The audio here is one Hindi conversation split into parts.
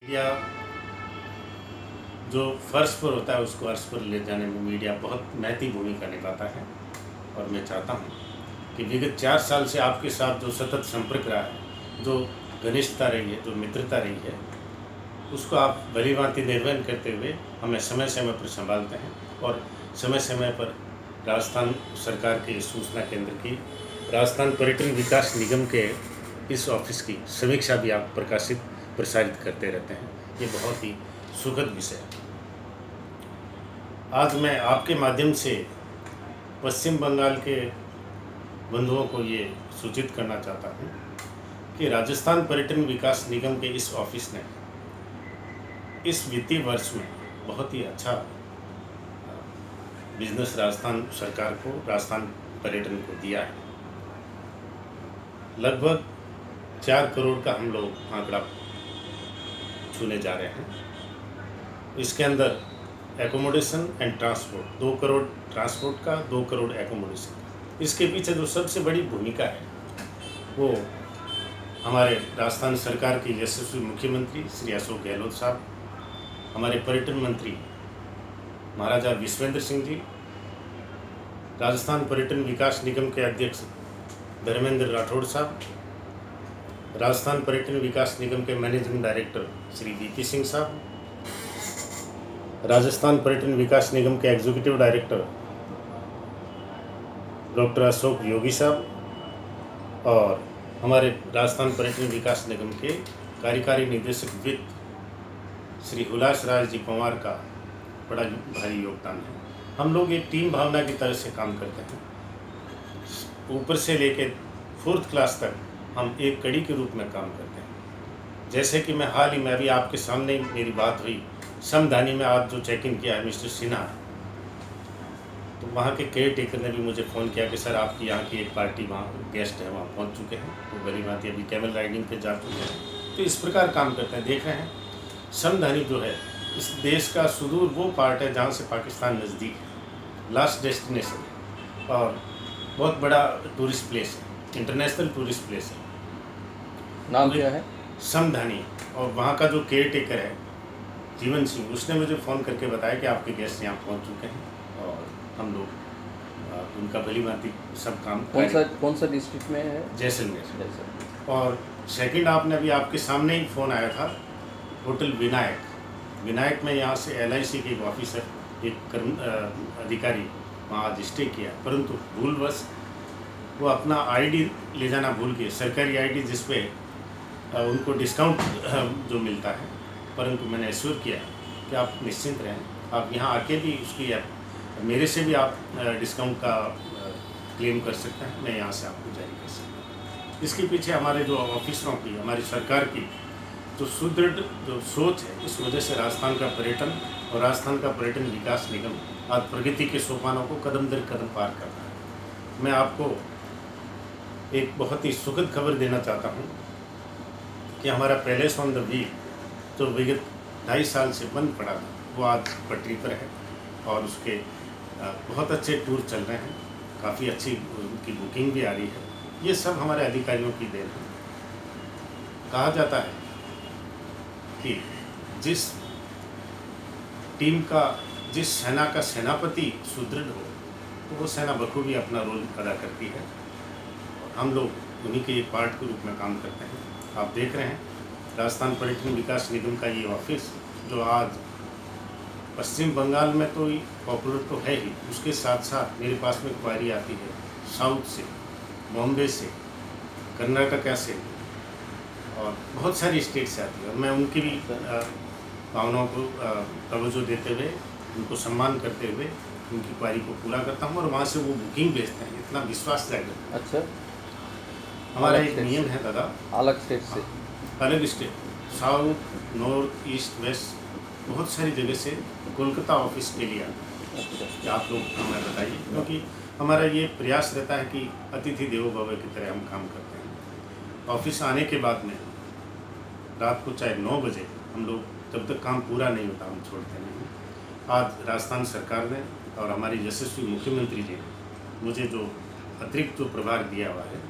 या जो फर्श पर होता है उसको अर्श पर ले जाने में मीडिया बहुत महती भूमिका निभाता है। और मैं चाहता हूँ कि विगत 4 साल से आपके साथ जो सतत संपर्क रहा है, जो घनिष्ठता रही है, जो मित्रता रही है, उसको आप भलीभांति निर्वहन करते हुए हमें समय समय पर संभालते हैं और समय समय पर राजस्थान सरकार के सूचना केंद्र की, राजस्थान पर्यटन विकास निगम के इस ऑफिस की समीक्षा भी आप प्रसारित करते रहते हैं। ये बहुत ही सुखद विषय है। आज मैं आपके माध्यम से पश्चिम बंगाल के बंधुओं को ये सूचित करना चाहता हूँ कि राजस्थान पर्यटन विकास निगम के इस ऑफिस ने इस वित्तीय वर्ष में बहुत ही अच्छा बिजनेस राजस्थान सरकार को, राजस्थान पर्यटन को दिया है। लगभग 4 करोड़ का हम लोग आंकड़ा छूने जा रहे हैं। इसके अंदर accommodation and transport, 2 crore transport का, 2 करोड़ एकोमोडेशन का। इसके पीछे जो सबसे बड़ी भूमिका है वो हमारे राजस्थान सरकार के यशस्वी मुख्यमंत्री श्री अशोक गहलोत साहब, हमारे पर्यटन मंत्री महाराजा विश्वेंद्र सिंह जी, राजस्थान पर्यटन विकास निगम के अध्यक्ष धर्मेंद्र राठौड़ साहब, राजस्थान पर्यटन विकास निगम के managing director Shri VP Singh साहब, राजस्थान पर्यटन विकास निगम के एग्जीक्यूटिव डायरेक्टर डॉक्टर अशोक योगी साहब और हमारे राजस्थान पर्यटन विकास निगम के कार्यकारी निदेशक वित्त श्री हुलास राज जी पंवार का बड़ा भारी योगदान है। हम लोग एक टीम भावना की तरह से काम करते हैं। ऊपर से लेकर 4th क्लास तक हम एक कड़ी के रूप में काम करते हैं। जैसे कि मैं हाल ही में अभी आपके सामने ही मेरी बात हुई, समधानी में आज जो चेक इन किया है मिस्टर सिन्हा, तो वहाँ के केयर टेकर ने भी मुझे फ़ोन किया कि सर आपकी यहाँ की एक पार्टी वहाँ गेस्ट है, वहाँ पहुँच चुके हैं, वो भली भांति अभी कैमल राइडिंग पे जा चुके हैं। तो इस प्रकार काम करते हैं। देख रहे हैं समधानी जो है इस देश का सुदूर वो पार्ट है जहाँ से पाकिस्तान नज़दीक है, लास्ट डेस्टिनेशन है और बहुत बड़ा टूरिस्ट प्लेस है, इंटरनेशनल टूरिस्ट प्लेस है। नाम क्या है? समधानी। और वहाँ का जो केयर टेकर है जीवन सिंह, उसने मुझे फ़ोन करके बताया कि आपके गेस्ट यहाँ पहुँच चुके हैं और हम लोग उनका भली भांति सब काम। कौन सा डिस्ट्रिक्ट में है? जैसलमेर। और सेकंड, आपने अभी आपके सामने ही फ़ोन आया था होटल विनायक में, यहाँ से LIC के एक ऑफिसर, एक अधिकारी वहाँ आज स्टे किया, परंतु भूलवश वो अपना ID ले जाना भूल गए, सरकारी ID जिसपे उनको डिस्काउंट जो मिलता है, परंतु मैंने एश्योर किया कि आप निश्चिंत रहें, आप यहाँ आके भी उसकी मेरे से भी आप डिस्काउंट का क्लेम कर सकते हैं, मैं यहाँ से आपको जारी कर सकता हूँ। इसके पीछे हमारे जो ऑफिसरों की, हमारी सरकार की जो सुदृढ़ जो सोच है, इस वजह से राजस्थान का पर्यटन और राजस्थान का पर्यटन विकास निगम आज प्रगति के सोपानों को कदम दर कदम पार कर रहा है। मैं आपको एक बहुत ही सुखद खबर देना चाहता हूँ कि हमारा पैलेस ऑन द व्हील जो विगत 2.5 साल से बंद पड़ा था, वो आज पटरी पर है और उसके बहुत अच्छे टूर चल रहे हैं, काफ़ी अच्छी उनकी बुकिंग भी आ रही है। ये सब हमारे अधिकारियों की देन है। कहा जाता है कि जिस टीम का, जिस सेना का सेनापति सुदृढ़ हो तो वो सेना बखूबी अपना रोल अदा करती है और हम लोग उन्हीं के एक पार्ट के रूप में काम करते हैं। आप देख रहे हैं राजस्थान पर्यटन विकास निगम का ये ऑफिस जो आज पश्चिम बंगाल में तो पॉपुलर तो है ही, उसके साथ साथ मेरे पास में क्वारी आती है साउथ से, बॉम्बे से, कर्नाटका से और बहुत सारी स्टेट से आती है और मैं उनकी भी भावनाओं को तवज्जो देते हुए, उनको सम्मान करते हुए उनकी क्वारी को पूरा करता हूँ और वहाँ से वो बुकिंग भेजते हैं। इतना विश्वास जाएगा। अच्छा, हमारा एक नियम है दादा, अलग स्टेट से, अलग state, south, north, east, west, बहुत सारी जगह से कोलकाता ऑफिस के लिए कि आप लोग हमें बताइए, क्योंकि हमारा ये प्रयास रहता है कि अतिथि देवो भव की तरह हम काम करते हैं। ऑफिस आने के बाद में रात को चाहे 9 बजे हम लोग, जब तक काम पूरा नहीं होता हम छोड़ते नहीं। आज राजस्थान सरकार ने और हमारे यशस्वी मुख्यमंत्री जी ने मुझे जो अतिरिक्त जो प्रभार दिया हुआ है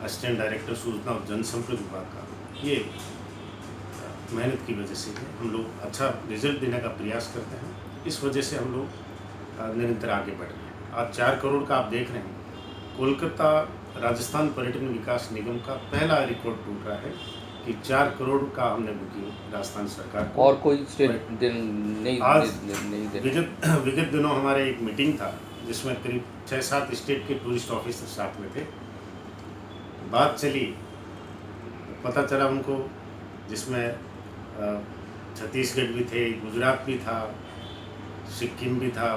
असिस्टेंट डायरेक्टर सूचना और जनसंपर्क विभाग का, ये मेहनत की वजह से है। हम लोग अच्छा रिजल्ट देने का प्रयास करते हैं, इस वजह से हम लोग निरंतर आगे बढ़ रहे हैं। आज 4 करोड़ का आप देख रहे हैं, कोलकाता राजस्थान पर्यटन विकास निगम का पहला रिकॉर्ड टूट रहा है कि 4 करोड़ का हमने बुकिंग राजस्थान सरकार को। और कोई स्टेट नहीं आज नहीं दे। विगत दिनों हमारे एक मीटिंग था जिसमें करीब 6-7 स्टेट के टूरिस्ट ऑफिसर साथ में थे। बात चली, पता चला उनको, जिसमें छत्तीसगढ़ भी थे, गुजरात भी था, सिक्किम भी था,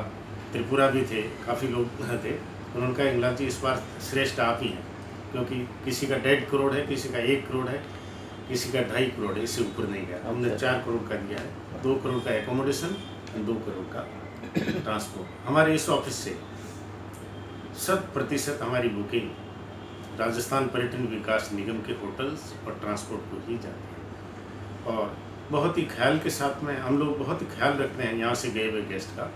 त्रिपुरा भी थे, काफ़ी लोग थे। उन्होंने कहा इंगलांद जी इस बार श्रेष्ठ आप ही हैं, क्योंकि किसी का 1.5 करोड़ है, किसी का 1 करोड़ है, किसी का 2.5 करोड़ है, इससे ऊपर नहीं गया। हमने 4 करोड़ का दिया है, 2 करोड़ का एकोमोडेशन और 2 करोड़ का ट्रांसपोर्ट। हमारे इस ऑफिस से 100% हमारी बुकिंग राजस्थान पर्यटन विकास निगम के होटल्स और ट्रांसपोर्ट को ही जाती है। और बहुत ही ख्याल के साथ में हम लोग बहुत ही ख्याल रखते हैं यहाँ से गए हुए गेस्ट का।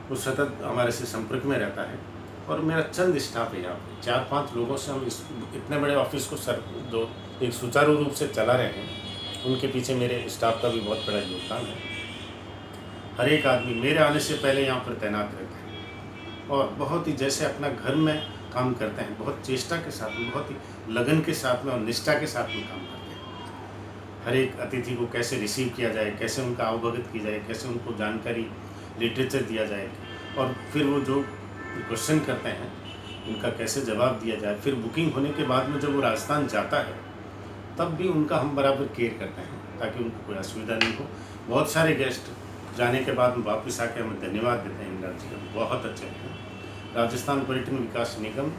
वो सतत हमारे से संपर्क में रहता है। और मेरा चंद स्टाफ है यहाँ पे, 4-5 लोगों से हम इतने बड़े ऑफिस को जो एक सुचारू रूप से चला रहे हैं, उनके पीछे मेरे स्टाफ का भी बहुत बड़ा योगदान है। हर एक आदमी मेरे आने से पहले यहाँ पर तैनात रहता है और बहुत ही जैसे अपना घर में काम करते हैं, बहुत चेष्टा के साथ में, बहुत ही लगन के साथ में और निष्ठा के साथ में काम करते हैं। हर एक अतिथि को कैसे रिसीव किया जाए, कैसे उनका अवगत की जाए, कैसे उनको जानकारी लिटरेचर दिया जाए, और फिर वो जो क्वेश्चन करते हैं उनका कैसे जवाब दिया जाए। फिर बुकिंग होने के बाद में जब वो राजस्थान जाता है तब भी उनका हम बराबर केयर करते हैं ताकि उनको कोई असुविधा नहीं हो। बहुत सारे गेस्ट जाने के बाद में वापस आके हमें धन्यवाद देते हैं, इंदिरा जी का बहुत अच्छे हैं। राजस्थान पर्यटन विकास निगम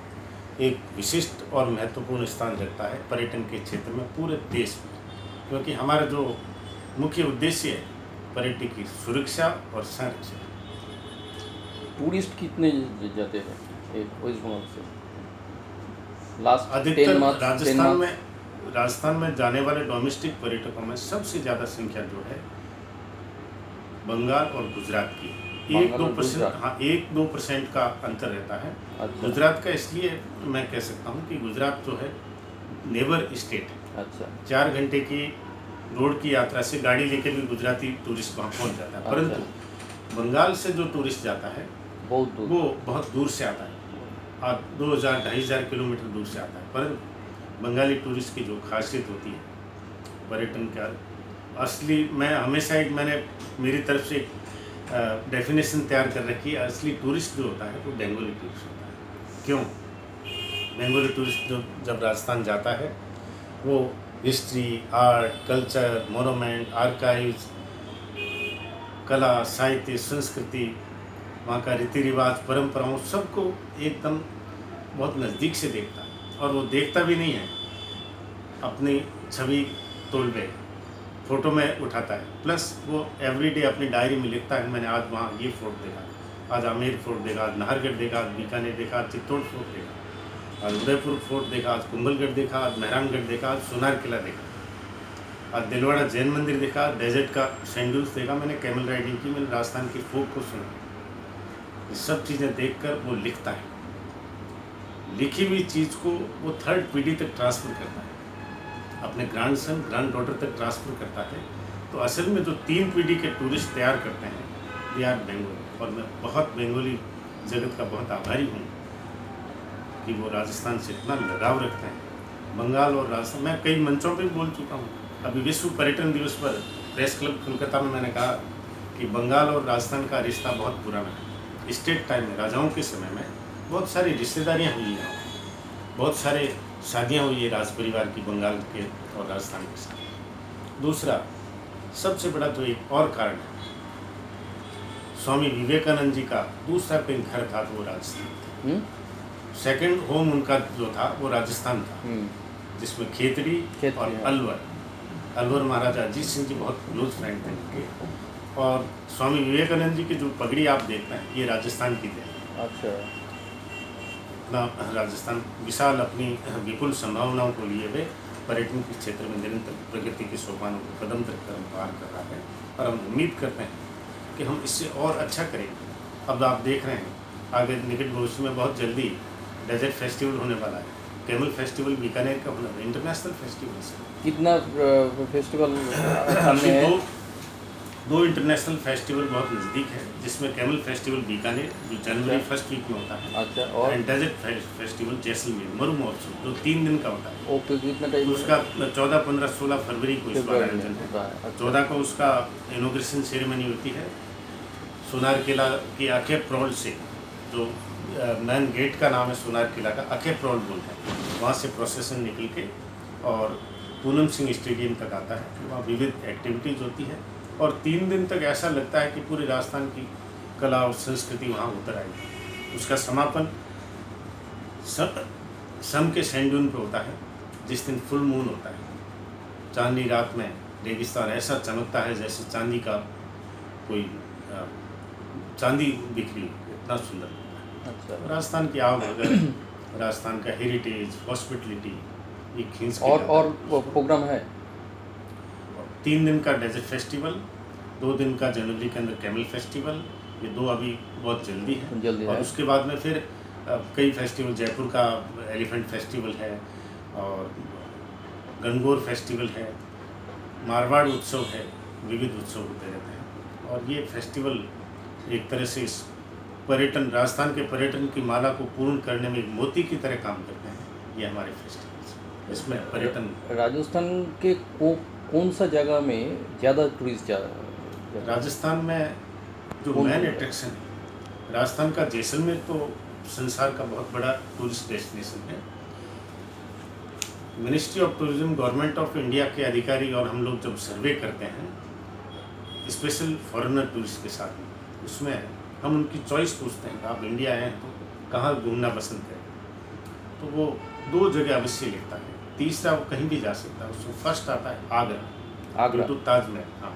एक विशिष्ट और महत्वपूर्ण स्थान रखता है पर्यटन के क्षेत्र में पूरे देश में, क्योंकि हमारा जो मुख्य उद्देश्य है पर्यटन की सुरक्षा और संरक्षण। टूरिस्ट कितने जाते हैं एक वेस्ट बंगाल से? लास्ट अधिकतर राजस्थान में जाने वाले डोमेस्टिक पर्यटकों में सबसे ज़्यादा संख्या जो है बंगाल और गुजरात की। 1-2%, हाँ 1-2% का अंतर रहता है। अच्छा। गुजरात का इसलिए मैं कह सकता हूँ कि गुजरात जो है नेबर स्टेट है। अच्छा। 4 घंटे की रोड की यात्रा से गाड़ी लेके भी गुजराती टूरिस्ट वहाँ पहुँच जाता है। परंतु बंगाल से जो टूरिस्ट जाता है बहुत दूर, वो बहुत दूर से आता है और 2000-2500 किलोमीटर दूर से आता है। परंतु बंगाली टूरिस्ट की जो खासियत होती है पर्यटन का असली, मैं हमेशा मैंने मेरी तरफ से एक डेफिनेशन तैयार कर रखी है। असली टूरिस्ट जो होता है वो बंगाली टूरिस्ट होता है। क्यों? बंगाली टूरिस्ट जो जब राजस्थान जाता है वो history, art, culture, monument, archives, कला, साहित्य, संस्कृति, वहाँ का रीति रिवाज, परंपराओं सबको एकदम बहुत नज़दीक से देखता है। और वो देखता भी नहीं है, अपनी छवि तोल पे फ़ोटो में उठाता है, प्लस वो एवरीडे अपनी डायरी में लिखता है मैंने आज वहाँ ये फोर्ट देखा, आज आमेर फोर्ट देखा, आज नाहरगढ़ देखा, आज बीकानेर देखा, आज चित्तौड़ फोर्ट देखा, आज उदयपुर फोर्ट देखा, आज कुंभलगढ़ देखा, आज मेहरानगढ़ देखा, आज सोनार किला देखा, आज दिलवाड़ा जैन मंदिर देखा, डेजर्ट का सैंडल्स देखा, मैंने कैमल राइडिंग की, मैंने राजस्थान की फोक को सुना। ये सब चीज़ें देखकर वो लिखता है। लिखी हुई चीज़ को वो 3rd पीढ़ी तक ट्रांसफ़र करता है, अपने ग्रैंडसन ग्रैंड डॉटर तक ट्रांसफ़र करता है। तो असल में जो 3 पीढ़ी के टूरिस्ट तैयार करते हैं दे आर बंगाली। और मैं बहुत बंगाली जगत का बहुत आभारी हूँ कि वो राजस्थान से इतना लगाव रखते हैं। बंगाल और राजस्थान, मैं कई मंचों पे बोल चुका हूँ। अभी विश्व पर्यटन दिवस पर प्रेस क्लब कोलकाता में मैंने कहा कि बंगाल और राजस्थान का रिश्ता बहुत पुराना है। स्टेट टाइम में, राजाओं के समय में बहुत सारी रिश्तेदारियाँ हुई हैं, बहुत सारे शादियाँ हुई है राज परिवार की बंगाल के और राजस्थान के साथ। दूसरा सबसे बड़ा तो एक और कारण है, स्वामी विवेकानंद जी का दूसरा कहीं घर था तो वो राजस्थान। सेकंड होम उनका जो था वो राजस्थान था, जिसमें खेतड़ी और अलवर महाराजा अजीत सिंह जी बहुत क्लोज फ्रेंड थे उनके। और स्वामी विवेकानंद जी की जो पगड़ी आप देखते हैं ये राजस्थान की देन। अच्छा। अपना राजस्थान विशाल अपनी विपुल संभावनाओं को लिए हुए पर्यटन के क्षेत्र में निरंतर प्रगति के सोपानों को कदम तक पार कर रहा है। और हम उम्मीद करते हैं कि हम इससे और अच्छा करेंगे। अब आप देख रहे हैं आगे निकट भविष्य में बहुत जल्दी डेजर्ट फेस्टिवल होने वाला है, कैमल फेस्टिवल बीकानेर का होना इंटरनेशनल फेस्टिवल है। कितना फेस्टिवल सामने है? दो इंटरनेशनल फेस्टिवल बहुत नज़दीक है, जिसमें कैमल फेस्टिवल बीकानेर जो जनवरी फर्स्ट वीक में होता है, अच्छा, और and desert festival Jaisalmer Maru Mahotsav जो 3 दिन का होता है। ओके, कितना टाइम उसका 14, 15, 16 फरवरी को इस बार फरवरी में आयोजन होता है। है? अच्छा। 14 को उसका इनोग्रेशन सेरेमनी होती है सोनार किला की अखे प्रोल से, जो मेन गेट का नाम है सोनार किला का, अखे प्रोल बोलते हैं, वहाँ से प्रोसेसन निकल के और पूनम सिंह स्टेडियम तक आता है। वहाँ विविध एक्टिविटीज़ होती है और 3 दिन तक ऐसा लगता है कि पूरे राजस्थान की कला और संस्कृति वहाँ उतर आएगी। उसका समापन सम के सैंडून पे होता है, जिस दिन फुल मून होता है। चांदनी रात में रेगिस्तान ऐसा चमकता है जैसे चांदी का कोई चांदी बिखरी, इतना सुंदर होता है। अच्छा, राजस्थान की आवभगत, राजस्थान का हेरिटेज, हॉस्पिटलिटी, ये खींच के और लाता है। वो प्रोग्राम है? 3 दिन का डेजर्ट फेस्टिवल, 2 दिन का जनवरी के अंदर कैमल फेस्टिवल, ये 2 अभी बहुत जल्दी है। और उसके बाद में फिर कई फेस्टिवल, जयपुर का एलिफेंट फेस्टिवल है और गणगौर फेस्टिवल है, मारवाड़ उत्सव है, विविध उत्सव होते रहते हैं। और ये फेस्टिवल एक तरह से इस पर्यटन, राजस्थान के पर्यटन की माला को पूर्ण करने में एक मोती की तरह काम करते हैं ये हमारे फेस्टिवल्स। इसमें पर्यटन, राजस्थान के कौन सा जगह में ज़्यादा टूरिस्ट राजस्थान में जो मेन अट्रैक्शन है, राजस्थान का जैसलमेर तो संसार का बहुत बड़ा टूरिस्ट डेस्टिनेशन है। Ministry of tourism, government of India के अधिकारी और हम लोग जब सर्वे करते हैं स्पेशल फॉरेनर टूरिस्ट के साथ में, उसमें हम उनकी चॉइस पूछते हैं कि आप इंडिया आए हैं तो कहाँ घूमना पसंद करें, तो वो 2 जगह अवश्य लिखता है। तीसरा वो कहीं भी जा सकता है। उसमें फर्स्ट आता है आगरा, तो ताजमहल, हाँ।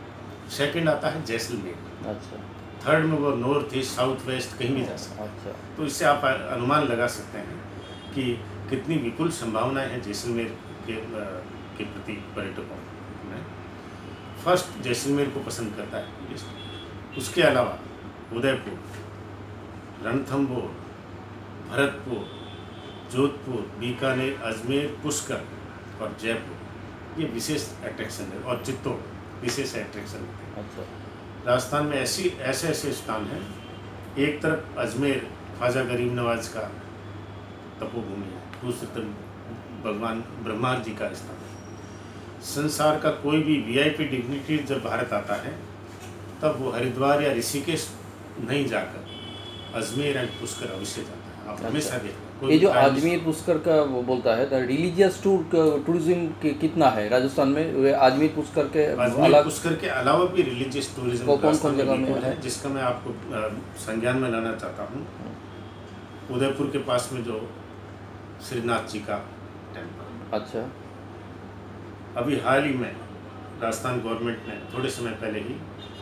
सेकंड आता है जैसलमेर। अच्छा, थर्ड में वो नॉर्थ ईस्ट, साउथ वेस्ट कहीं भी जा सकता है। अच्छा, तो इससे आप अनुमान लगा सकते हैं कि कितनी विपुल संभावनाएं हैं जैसलमेर के प्रति पर्यटकों में। फर्स्ट जैसलमेर को पसंद करता है टूरिस्ट। उसके अलावा उदयपुर, रणथंभौर, भरतपुर, जोधपुर, बीकानेर, अजमेर, पुष्कर और जयपुर, ये विशेष अट्रैक्शन है। और चित्तौड़ विशेष अट्रैक्शन है। अच्छा, राजस्थान में ऐसे स्थान हैं। एक तरफ अजमेर ख्वाजा गरीब नवाज का तपोभूमि है, दूसरी तरफ भगवान ब्रह्मा जी का स्थान है। संसार का कोई भी वीआईपी डिग्निटी जब भारत आता है तब वो हरिद्वार या ऋषिकेश नहीं जाकर अजमेर एंड पुष्कर अवश्य जाता है। आप हमेशा देखते ये जो अजमेर पुष्कर का वो बोलता है, रिलीजियस टूरिज्म कितना है राजस्थान में? अजमेर पुष्कर के अजमेर पुष्कर के अलावा भी रिलीजियस टूरिज्म कौन जगह में है, जिसका मैं आपको संज्ञान में लाना चाहता हूँ। उदयपुर के पास में जो श्रीनाथ जी का टेम्पल, अच्छा, अभी हाल ही में राजस्थान गवर्नमेंट ने थोड़े समय पहले ही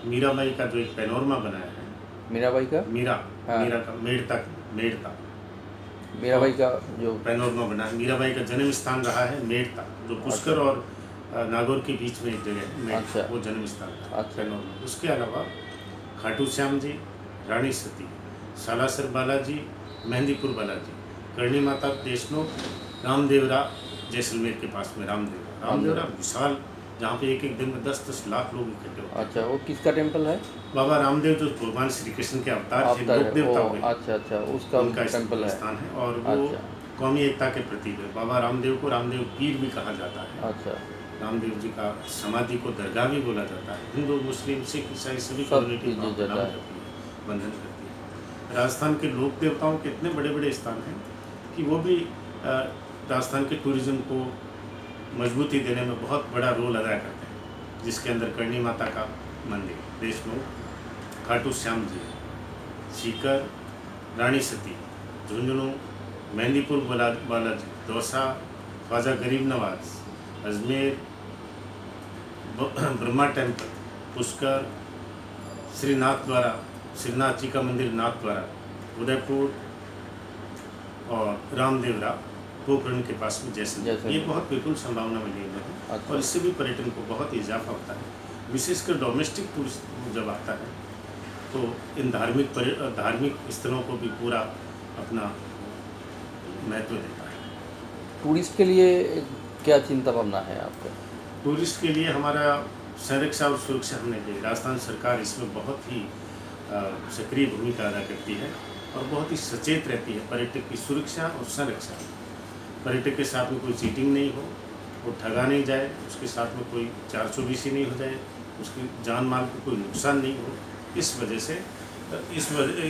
मीराबाई का जो एक पैनोरमा बनाया है, मीराबाई का मीराबाई का जो पैनोरमा बना है, मीराबाई का जन्म स्थान रहा है मेड़ता, जो पुष्कर और नागौर के बीच में एक जगह है मेड़ता, अच्छा, वो जन्म स्थान था अच्छा, पैनोरमा। उसके अलावा खाटू श्याम जी, रानी सती, सालासर बालाजी, मेहंदीपुर बालाजी, करणी माता देशनो, रामदेवरा जैसलमेर के पास में रामदेवरा विशाल, जहाँ पे एक दिन में 10-10 लाख लोग इकट्ठे होते हैं। अच्छा, वो किसका टेम्पल है? बाबा रामदेव जो भगवान श्री कृष्ण के अवतार थे, लोक देवता हुए, अच्छा, उसका टेम्पल है, स्थान है। और वो कौमी एकता के प्रतीक है। बाबा रामदेव को रामदेव पीर भी कहा जाता है। अच्छा, रामदेव जी का समाधि को दरगाह भी बोला जाता है। हिंदू, मुस्लिम, सिख, ईसाई सभी कम्युनिटी बंधन करती है। राजस्थान के लोक देवताओं के इतने बड़े बड़े स्थान हैं कि वो भी राजस्थान के टूरिज्म को मजबूती देने में बहुत बड़ा रोल अदा करते हैं, जिसके अंदर करणी माता का मंदिर, देशमुख, खाटू श्याम जी, सीकर, रानी सती, झुंझुनू, मेहंदीपुर बालाजी, दौसा, ख्वाजा गरीब नवाज, अजमेर, ब्रह्मा टेम्पल, पुष्कर, श्रीनाथ जी का मंदिर नाथद्वारा, उदयपुर और रामदेवरा गोकर्ण के पास में जैसलमेर, ये बहुत बिल्कुल संभावना मिली है। अच्छा। और इससे भी पर्यटन को बहुत इजाफा होता है। विशेषकर डोमेस्टिक टूरिस्ट जब आता है तो इन धार्मिक स्थलों को भी पूरा अपना महत्व देता है। टूरिस्ट के लिए क्या चिंता भावना है आपका? टूरिस्ट के लिए हमारा संरक्षा और सुरक्षा हमने दी। राजस्थान सरकार इसमें बहुत ही सक्रिय भूमिका अदा करती है और बहुत ही सचेत रहती है पर्यटक की सुरक्षा और संरक्षा। पर्यटक के साथ में कोई चीटिंग नहीं हो, वो ठगा नहीं जाए, उसके साथ में कोई 424 नहीं हो जाए, उसकी जान माल को कोई नुकसान नहीं हो। इस वजह से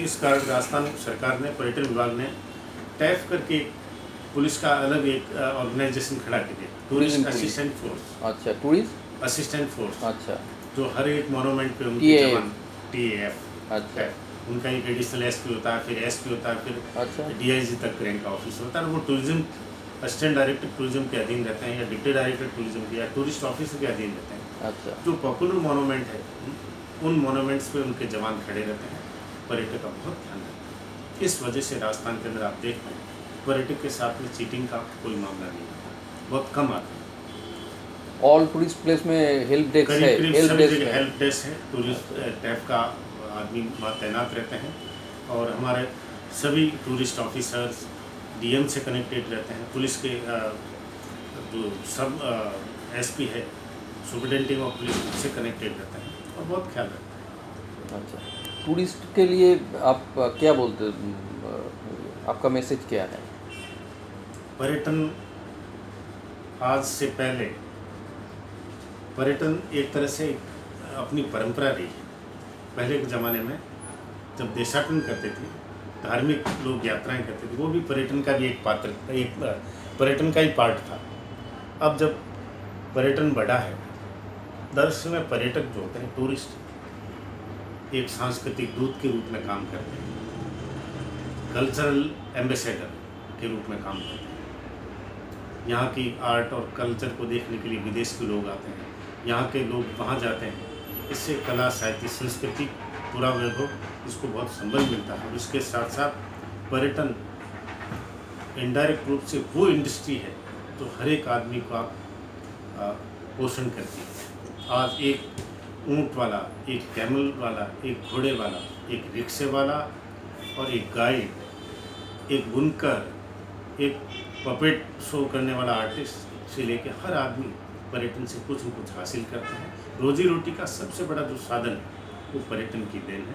इस कारण राजस्थान सरकार ने, पर्यटन विभाग ने टैफ करके पुलिस का अलग एक ऑर्गेनाइजेशन खड़ा किया, टूरिस्ट असिस्टेंट फोर्स। अच्छा, टूरिस्ट असिस्टेंट फोर्स, अच्छा जो हर एक मोनूमेंट पे उनके TAF जवान, TAF, अच्छा उनका एक एडिशनल एसपी होता है, फिर एसपी होता है, फिर अच्छा DIG तक रैंक का ऑफिसर होता है। वो टूरिज्म असिस्टेंट डायरेक्टर टूरिज्म के अधीन रहते हैं, या डिप्टी डायरेक्टर टूरिज्म के, या टूरिस्ट ऑफिसर के अधीन रहते हैं। अच्छा जो पॉपुलर मोनूमेंट है, उन मोनूमेंट्स पे उनके जवान खड़े रहते हैं, पर्यटक का बहुत ध्यान रखते हैं। इस वजह से राजस्थान के अंदर आप देखते हैं पर्यटक के साथ में चीटिंग का कोई मामला नहीं आता, बहुत कम आता है। ऑल टूरिस्ट प्लेस में हेल्प डेस्क है, करीब हेल्प सभी डेस्क जगह है। हेल्प डेस्क है, टूरिस्ट टैप का आदमी वहाँ तैनात रहते हैं, और हमारे सभी टूरिस्ट ऑफिसर्स DM से कनेक्टेड रहते हैं। पुलिस के जो सब SP है, सुपरिटेंडिंग ऑफ पुलिस, से कनेक्टेड रहते हैं और बहुत ख्याल रखते हैं। अच्छा, टूरिस्ट के लिए आप क्या बोलते, आपका मैसेज क्या है? पर्यटन आज से पहले, पर्यटन एक तरह से अपनी परंपरा रही है। पहले के ज़माने में जब देशाटन करते थे, धार्मिक लोग यात्राएं करते थे, वो भी पर्यटन का भी एक पर्यटन का ही पार्ट था। अब जब पर्यटन बढ़ा है, दरअसल में पर्यटक जो होते हैं, टूरिस्ट, एक सांस्कृतिक दूत के रूप में काम करते हैं, कल्चरल एम्बेसडर के रूप में काम करते हैं। यहाँ की आर्ट और कल्चर को देखने के लिए विदेश के लोग आते हैं, यहाँ के लोग वहाँ जाते हैं। इससे कला, साहित्य, संस्कृति, पूरा वैभव, इसको बहुत संबल मिलता है। और इसके साथ साथ पर्यटन इनडायरेक्ट रूप से वो इंडस्ट्री है जो हर एक आदमी का पोषण करती है। आज एक ऊँट वाला, एक कैमल वाला, एक घोड़े वाला, एक रिक्शे वाला और एक गाइड, एक बुनकर, एक पपेट शो करने वाला आर्टिस्ट से लेके हर आदमी पर्यटन से कुछ न कुछ हासिल करते हैं। रोजी रोटी का सबसे बड़ा जो साधन वो पर्यटन की देन है,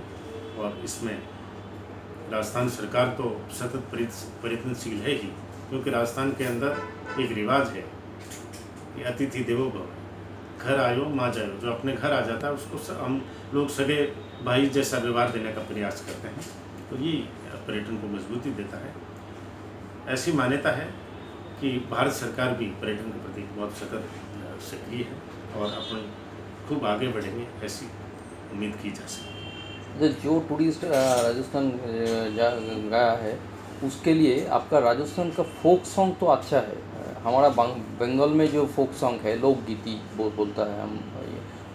और इसमें राजस्थान सरकार तो सतत प्रयत्नशील है ही, क्योंकि राजस्थान के अंदर एक रिवाज है कि अतिथि देवो भव, घर आयो माँ जायो। जो अपने घर आ जाता है उसको हम लोग सगे भाई जैसा व्यवहार देने का प्रयास करते हैं, तो ये पर्यटन को मजबूती देता है। ऐसी मान्यता है कि भारत सरकार भी पर्यटन के प्रति बहुत सतत सक्रिय है, और अपन खूब आगे बढ़ेंगे, ऐसी उम्मीद की जा सकती है। जो टूरिस्ट राजस्थान गया है, उसके लिए आपका राजस्थान का फोक सॉन्ग तो अच्छा है। हमारा बंगाल में जो फोक सॉन्ग है, लोकगीति बोलता है हम,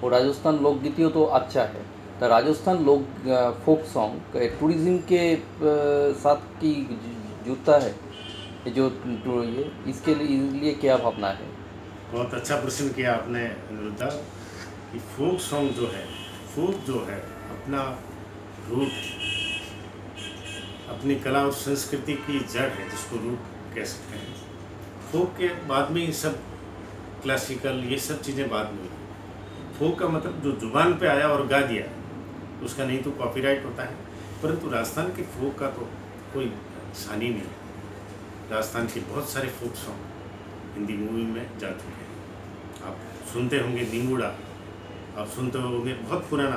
वो राजस्थान लोकगीति हो तो अच्छा है। तो राजस्थान फोक सॉन्ग टूरिज्म के साथ की जुड़ता है, जो ये इसके लिए क्या भावना है? बहुत अच्छा प्रश्न किया आपने अनिरुद्धा, कि फोक सॉन्ग जो है, फोक जो है अपना रूट, अपनी कला और संस्कृति की जड़ है, जिसको रूट कह सकते हैं। फोक के बाद में ये सब क्लासिकल, ये सब चीज़ें बाद में हुई। फोक का मतलब जो जुबान पे आया और गा दिया, उसका नहीं तो कॉपीराइट होता है। परंतु राजस्थान के फोक का तो कोई सानी नहीं है। राजस्थान के बहुत सारे फोक सॉन्ग हिंदी मूवी में जा चुके हैं। आप सुनते होंगे निंगूड़ा, आप सुनते होंगे बहुत पुराना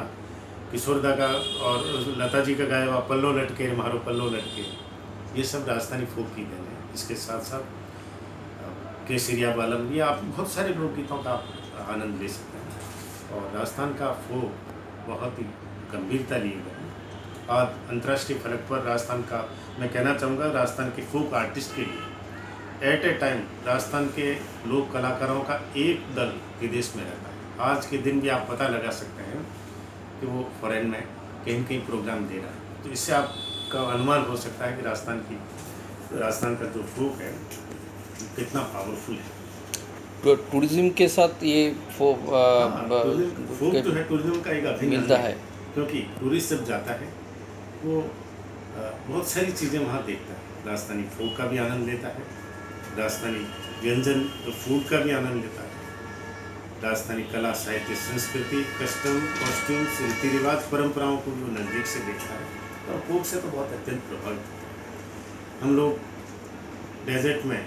किशोरदा का और लता जी का गाया हुआ पल्लो लटके मारो पल्लो लटके, ये सब राजस्थानी फोक की देन है। इसके साथ साथ केसरिया बालम, ये आप बहुत सारे लोकगीतों का आनंद ले सकते हैं। और राजस्थान का फोक बहुत ही गंभीरता लिए गए हैं। आज अंतर्राष्ट्रीय फलक पर राजस्थान का, मैं कहना चाहूँगा, राजस्थान के फोक आर्टिस्ट के लिए एट ए टाइम राजस्थान के लोक कलाकारों का एक दल विदेश में रहता है। आज के दिन भी आप पता लगा सकते हैं कि वो फॉरेन में कहीं कहीं प्रोग्राम दे रहा है। तो इससे आपका अनुमान हो सकता है कि राजस्थान का जो फोक है कितना पावरफुल है। तो टूरिज्म के साथ ये फोक जो है टूरिज्म का एक अभिन्न मिलता अंग है, क्योंकि टूरिस्ट जब जाता है वो बहुत सारी चीज़ें वहाँ देखता है। राजस्थानी फोक का भी आनंद लेता है, राजस्थानी व्यंजन तो फूड का भी आनंद लेता है। राजस्थानी कला, साहित्य, संस्कृति, कस्टम, कॉस्ट्यूम्स, रीति रिवाज, परंपराओं को जो नज़दीक से देखता है और फोक से तो बहुत अत्यंत प्रभावित होता है। हम लोग डेजर्ट में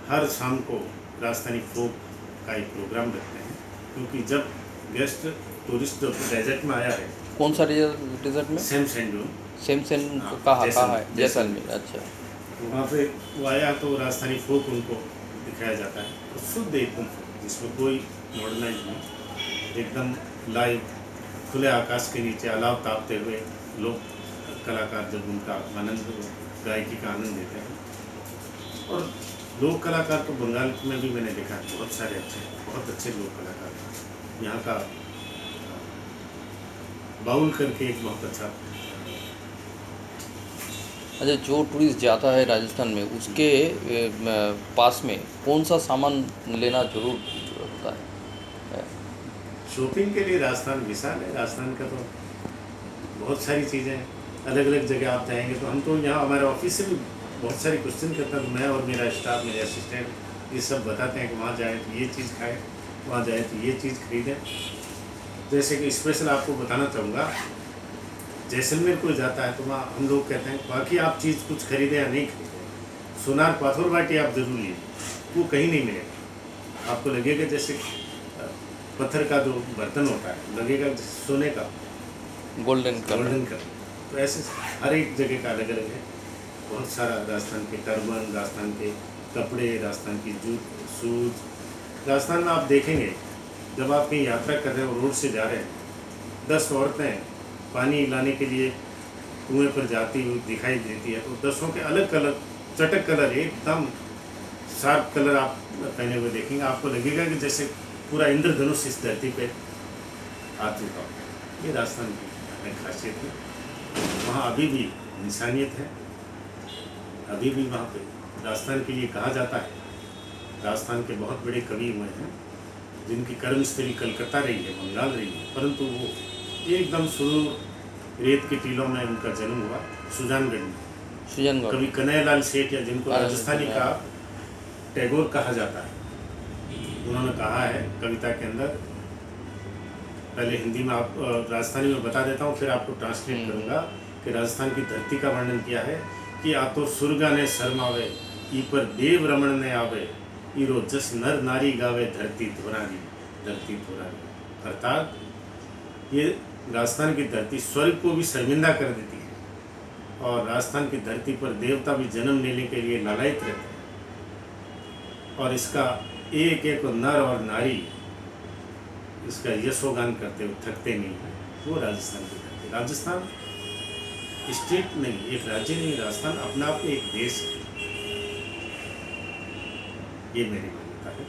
हर शाम को राजस्थानी फोक का एक प्रोग्राम रखते हैं, क्योंकि जब गेस्ट टूरिस्ट डेजर्ट में आया है, कौन सा डेजर्ट में? सेम सेंडून, सेम हाँ, कहाँ है? जैसलमेर। अच्छा। तो वहाँ पे वो आया तो राजस्थानी फोक उनको दिखाया जाता है। तो शुद्ध एकदम, जिसमें कोई मॉडर्नाइज नहीं, एकदम लाइव खुले आकाश के नीचे अलाव तापते हुए लोग कलाकार जब उनका आनंद, गायकी का आनंद लेते हैं। और लोक कलाकार तो बंगाल में भी मैंने देखा है, बहुत अच्छे लोक कलाकार हैं। यहाँ का बाउल करके एक बहुत अच्छा। अच्छा, जो टूरिस्ट जाता है राजस्थान में, उसके पास में कौन सा सामान लेना जरूर होता है? शॉपिंग के लिए राजस्थान विशाल है। राजस्थान का तो बहुत सारी चीज़ें हैं, अलग अलग जगह आप जाएंगे तो हम तो यहाँ हमारे ऑफिस से भी बहुत सारे क्वेश्चन करता हूँ। मैं और मेरा स्टाफ, मेरे असिस्टेंट ये सब बताते हैं कि वहाँ जाएँ तो ये चीज़ खाएँ, वहाँ जाएँ तो ये चीज़ खरीदें। जैसे कि स्पेशल आपको बताना चाहूँगा, जैसलमेर कोई जाता है तो वहाँ हम लोग कहते हैं बाकी आप चीज़ कुछ खरीदें या नहीं खरीदें, सोनार पाथर बाटी आप जरूर लीजिए, वो कहीं नहीं मिलेगा। आपको लगेगा जैसे पत्थर का जो बर्तन होता है, लगेगा सोने का, गोल्डन का। तो ऐसे हर एक जगह का अलग अलग है। बहुत सारा राजस्थान के टर्बन, राजस्थान के कपड़े, राजस्थान की जूत, शूज। राजस्थान में आप देखेंगे जब आप कहीं यात्रा कर रहे हो, रोड से जा रहे हैं, 10 औरतें पानी लाने के लिए कुएं पर जाती हुई दिखाई देती है, तो 10 के अलग अलग चटक कलर, एकदम शार्प कलर आप पहने हुए देखेंगे। आपको लगेगा कि जैसे पूरा इंद्रधनुष इस धरती पे आ चुका हो। ये राजस्थान की एक खासियत है। वहाँ अभी भी इंसानियत है, अभी भी वहाँ पे राजस्थान के लिए कहा जाता है। राजस्थान के बहुत बड़े कवि हुए हैं जिनकी कर्मस्थली कलकत्ता रही है, बंगाल रही है, परंतु वो एकदम सुदूर रेत के टीलों में उनका जन्म हुआ, सुजानगढ़ में। कवि कन्हैयालाल सेठ, या जिनको राजस्थानी का टैगोर कहा जाता है, उन्होंने कहा है कविता के अंदर, पहले हिंदी में आप राजस्थानी में बता देता हूँ, फिर आपको ट्रांसलेट करूँगा, कि राजस्थान की धरती का वर्णन किया है कि आ तो सुरगा ने शर्मावे, ई पर देव रमण ने आवे, ईरो जस नर नारी गावे, धरती धोरारी, धरती धोरारी। अर्थात ये राजस्थान की धरती स्वर्ग को भी शर्मिंदा कर देती है, और राजस्थान की धरती पर देवता भी जन्म लेने के लिए लालायित रहते हैं, और इसका एक एक नर और नारी इसका यशोगान करते हुए थकते नहीं है। वो राजस्थान की धरती। राजस्थान स्टेट नहीं, एक राज्य नहीं, राजस्थान अपना आप एक देश है। ये मेरी मान्यता है।